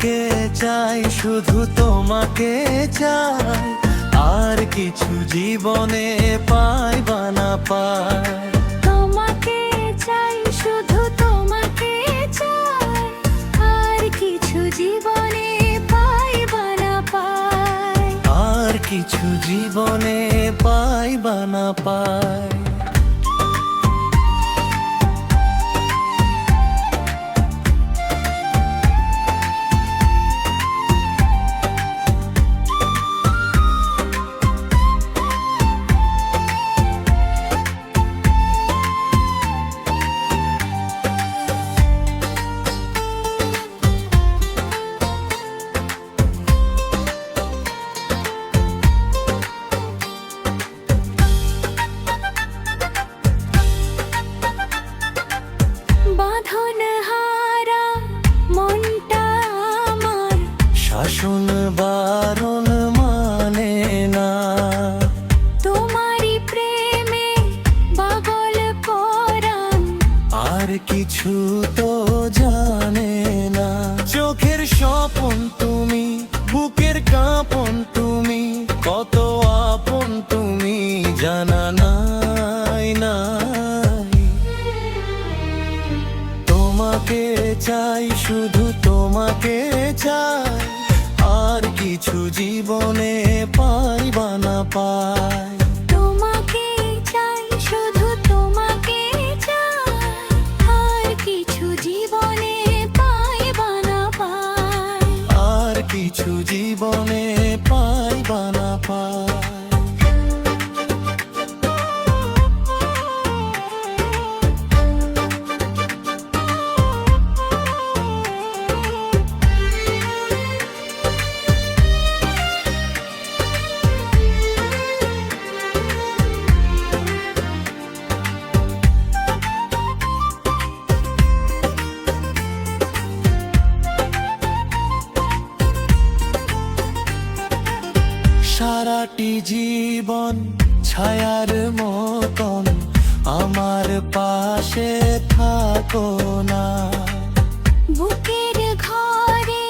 তোমাকে চাই, শুধু তোমাকে চাই, আর কিছু জীবনে পাই বা না পাই। তোমাকে চাই, শুধু তোমাকে চাই, আর কিছু জীবনে পাই বা না পাই। আর কিছু জীবনে পাই বা না পাই। বাঁধনহারা মনটা আমার শাসন বারণ মানে না, তোমারই প্রেমে পাগল পরাণ। আর কিছু তো জানে না। চোখের স্বপন তুমি, বুকের কাঁপন তুমি, কত আপন তুমি জানা নাই নাই। তোমাকে চাই, শুধু তোমাকে চাই, আর কিছু জীবনে পাই বা না পাই। তোমাকে চাই, শুধু তোমাকে চাই, আর কিছু জীবনে পাই বা না পাই। আর কিছু জীবনে পাই বা না পাই। সারাটি জীবন ছায়ার মতন আমার পাশে থাকো না। বুকের ঘরে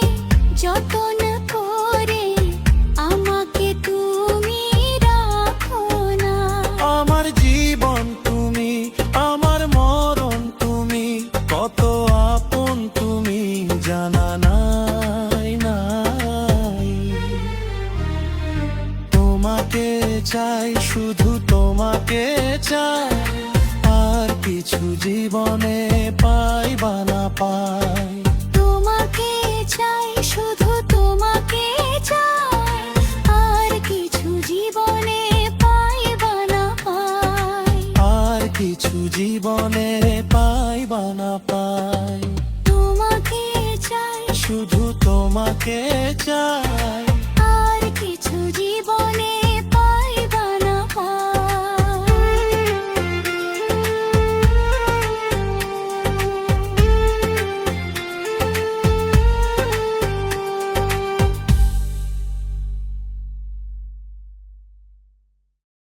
যতন করে আমাকে তুমি রাখো না। আমার জীবন তুমি, আমার মরণ তুমি, কত আপন তুমি জানা নাই নাই। তোমাকে চাই, শুধু তোমাকে চাই, আর কিছু জীবনে পাই বা না পাই। তোমাকে চাই, শুধু তোমাকে চাই, আর কিছু জীবনে পাই বা না পাই। আর কিছু জীবনে পাই বা না পাই। তোমাকে চাই, শুধু তোমাকে চাই,